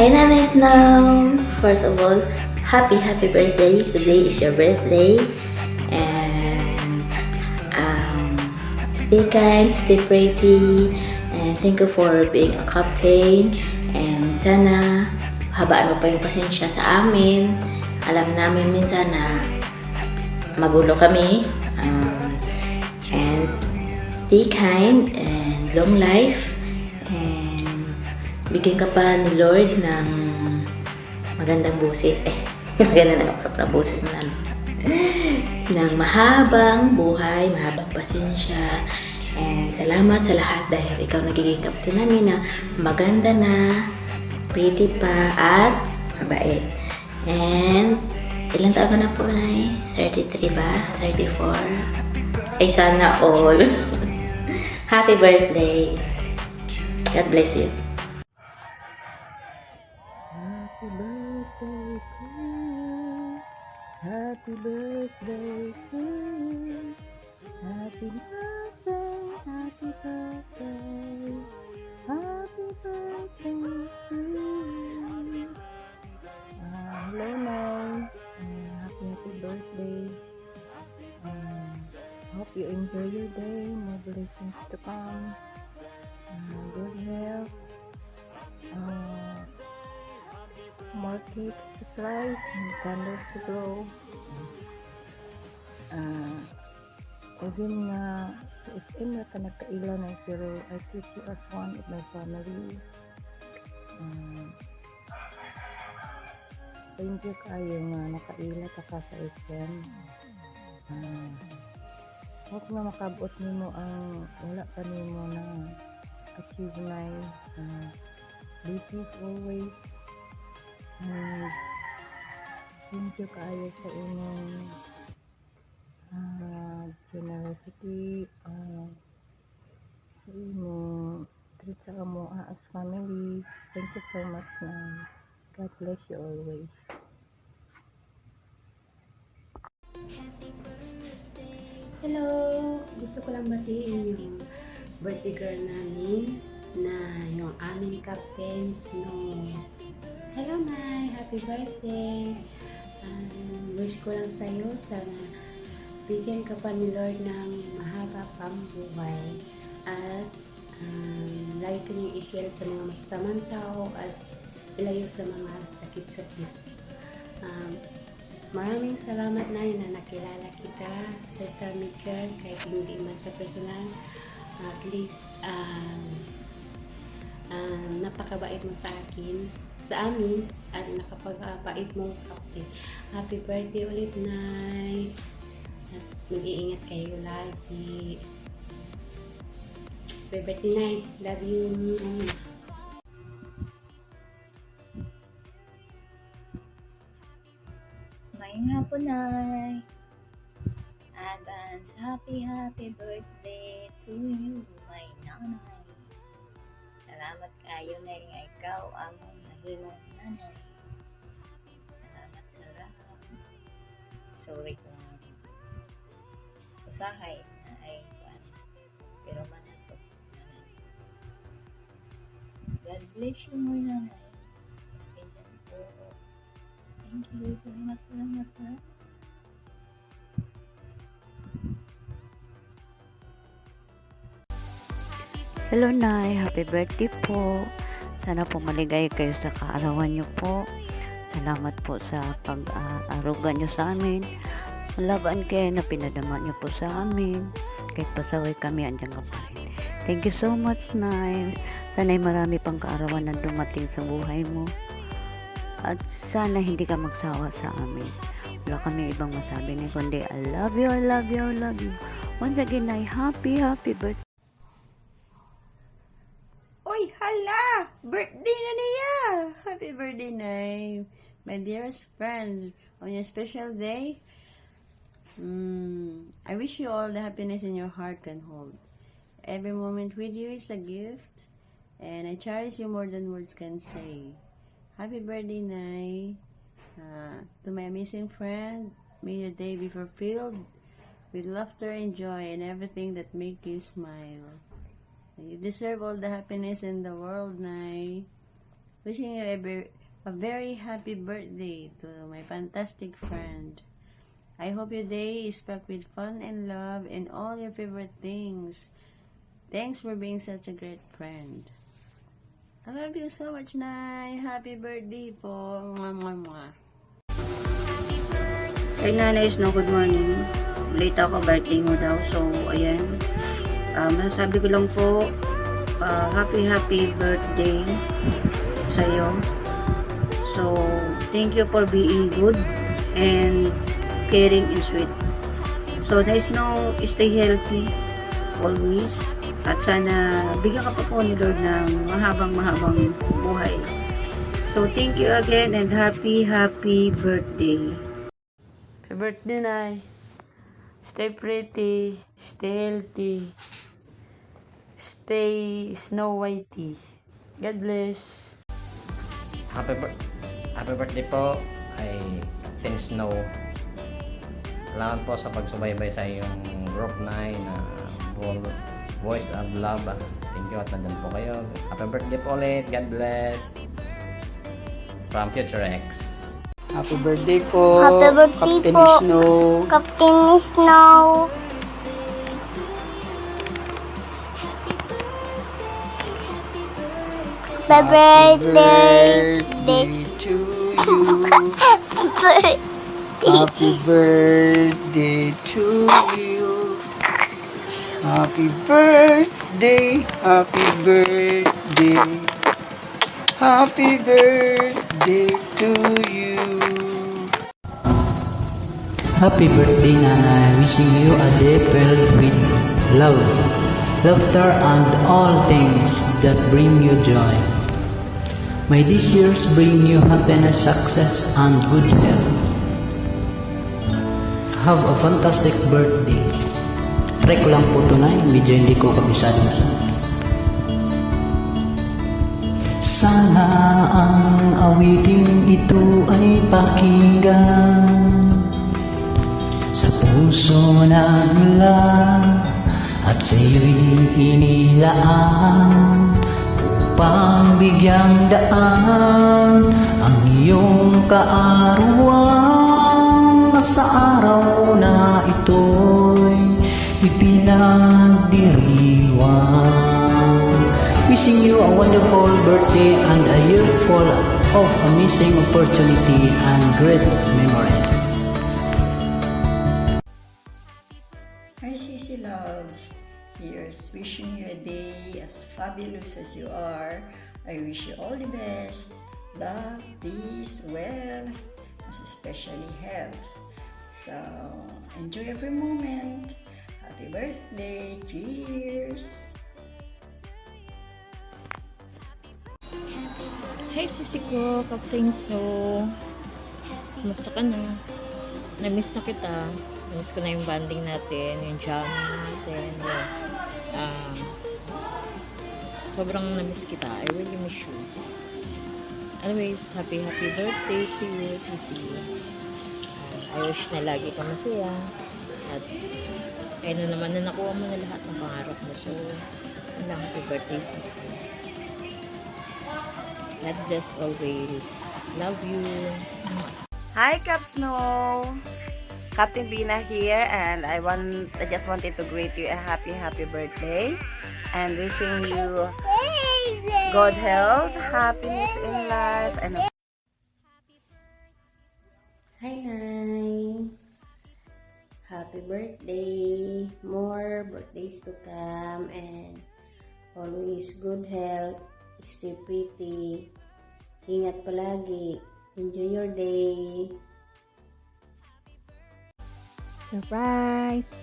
Hi, Nanay Snow! First of all, happy birthday. Today is your birthday. And stay kind, stay pretty. And thank you for being a captain. And sana habaan mo pa yung pasensya sa amin. Alam namin minsan na magulo kami. And stay kind and long life. And bigyan ka pa ni Lord ng magandang busis. Maganda na busis mo na. Ng mahabang buhay, mahabang pasensya. And salamat sa lahat dahil ikaw nagiging kapatid namin na maganda na, pretty pa, at mabait. And ilang taon ka na po, Nay? 33 ba? 34? Ay, sana all. Happy birthday. God bless you. Happy birthday to you. Happy birthday to you. Happy birthday, happy birthday. Happy birthday to you. Hello, Nay. Happy birthday. Hope you enjoy your day. More blessings to come. Good health. More cakes to slice and candles to blow. Even nga sa SM na ka nagkailan na pero I treat you as one of my family. Thank you kayo nga nakaila ka sa SM. Hope na makabot nimo ang wala pa nimo na achieve my business always. Thank you kayo sa inyong generosity, sa inyong treat sa kamo as family. Thank you so much, na God bless you always. Hello! Gusto ko lang batiin yung birthday girl namin na yung aming captain Snow. Hello, Nay! Happy birthday! Wish ko lang sa'yo sana bigyan ka pa ni Lord ng mahaba pang buhay at lagi ka niyong i-shield sa mga masasamang tao at ilayo sa mga sakit-sakit. Maraming salamat, Nay, na nakilala kita sa Star Maker kahit hindi man sa personal. At least napakabait mo sa akin, sa amin, at nakapagpapait mo kapatid. Happy birthday ulit, Nay. At mag-iingat kayo lagi. Happy birthday, Nay. Love you. Ngayong hapon, Nay. Advance happy birthday to you, my nanay. Salamat kayo, Nay, nga ikaw ang nahimong nanay. Salamat sa lahat. Sorry kung usahay na ay kuan. Pero manato. God bless you, my nanay. Kailan po. Thank you. Salamat. Hello, Nay. Happy birthday po. Sana po maligay kayo sa kaarawan niyo po. Salamat po sa pag-aruga niyo sa amin. Malaban kayo na pinadama niyo po sa amin. Kahit pasaway kami, andyan ka pa rin. Thank you so much, Nay. Sana'y marami pang kaarawan na dumating sa buhay mo. At sana hindi ka magsawa sa amin. Wala kami ibang masabi na kundi I love you. Once again, Nay, happy birthday. Oy, hala! Birthday na niya! Happy birthday, Nay! My dearest friend, on your special day, I wish you all the happiness in your heart can hold. Every moment with you is a gift, and I cherish you more than words can say. Happy birthday, Nay! To my amazing friend, may your day be fulfilled with laughter and joy and everything that make you smile. You deserve all the happiness in the world, Nay. Wishing you a very happy birthday to my fantastic friend. I hope your day is packed with fun and love and all your favorite things. Thanks for being such a great friend. I love you so much, Nay. Happy birthday po. Mwah, mwah, mwah. Hey Nanay Snow, good morning. Late ako, birthday mo daw. So, ayan. Masasabi ko lang po, happy birthday sa'yo. So, thank you for being good and caring and sweet. So, Nanay Snow, stay healthy always. At sana bigyan ka pa po ni Lord ng mahabang buhay. So, thank you again and happy birthday. Happy birthday, Nay. Stay pretty, stay healthy, stay Snow Whitey. God bless. Happy birthday po ay Team Snow. Salamat po sa pagsubaybay sa iyong group 9 na Voice of Love. Thank you at nandun po kayo. Happy birthday po ulit. God bless. From Future X. Happy birthday po. Happy birthday Captain po. Snow. Captain Snow. Happy birthday to you. Happy birthday to you. Happy birthday. Happy birthday. Happy birthday to you. Happy birthday, Nanay. Wishing you a day filled with love, laughter, and all things that bring you joy. May these years bring you happiness, success, and good health. Have a fantastic birthday. Try ko lang po ito, Nay. Medyo hindi ko kabisado sa. Sana ang awiting ito ay pakinggan sa puso na nila at sa iyo'y inilaan upang bigyang daan ang iyong kaarawan sa araw na ito'y ipinagdiriwang. Wishing you a wonderful birthday and a year full of amazing opportunity and great memories. Hi Sissy Loves, here's wishing you a day as fabulous as you are. I wish you all the best, love, peace, wealth, most especially health. So, enjoy every moment. Happy birthday, cheers! Hi sisi ko, Captain Snow. Kumusta ka na? Na-miss na kita. Na-miss ko na yung banding natin, yung jamming natin. Sobrang na-miss kita. I really miss you. Anyways, happy birthday to you, Sisi. I wish na lagi ka masaya. At ayun naman na nakuha mo na lahat ng pangarap mo. So, happy birthday, Sisi. God bless always. Love you. Hi, Cap Snow. Captain Bina here, and I just wanted to greet you a happy birthday, and wishing you good health, happiness in life, and Hi, Nay. Happy birthday. More birthdays to come, and always good health. Stay pretty. Ingat palagi. Enjoy your day. Surprise!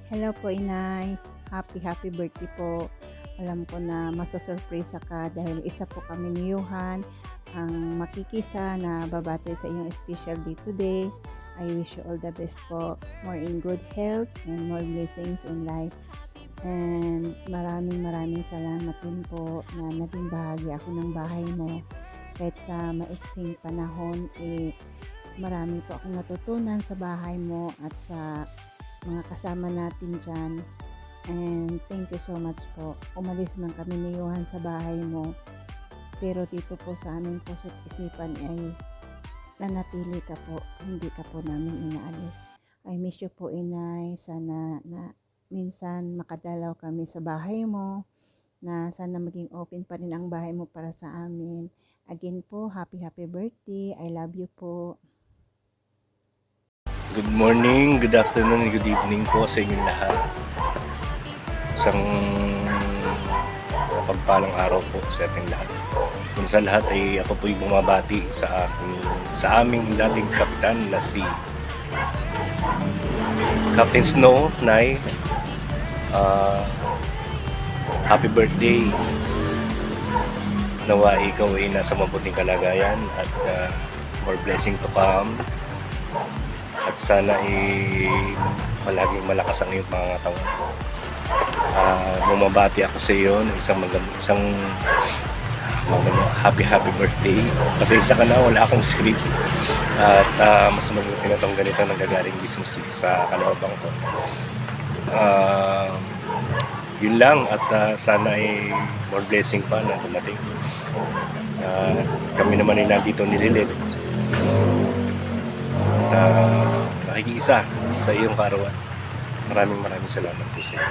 Hello po, Inay. Happy birthday po. Alam ko na masasurpresa ka dahil isa po kami ni Johan ang makikisa na babati sa inyong special day today. I wish you all the best po. More in good health and more blessings in life. And maraming salamat din po na naging bahagi ako ng bahay mo. Kahit sa maiksing panahon, marami po akong natutunan sa bahay mo at sa mga kasama natin dyan. And thank you so much po. Umalis man kami ni Johan sa bahay mo. Pero dito po sa amin po sa isipan ay nanatili ka po, hindi ka po namin inaalis. I miss you po, Inay. Sana na minsan makadalaw kami sa bahay mo, na sana maging open pa rin ang bahay mo para sa amin. Again po, happy birthday. I love you po. Good morning, good afternoon, good evening po sa inyong lahat. Isang pagpalang araw po sa ating lahat. Kung sa lahat ay ako po'y bumabati sa aming dating kapitan na si Captain Snow, Nay. Happy birthday. Nawa ikaw ay nasa mabuting kalagayan at more blessing to come. At sana palaging malakas ang iyong pangangatawan. Bumabati ako sa iyo ng isang happy birthday. Pasensya ka na, wala akong script. At mas mabuti na itong ganito nanggagaling business sa kalabang ko. Yun lang, at sana ay more blessing pa na dumating. Kami naman ay nandito ni Lilith. Nakikiisa sa iyong karawan. Maraming salamat po sa iyo.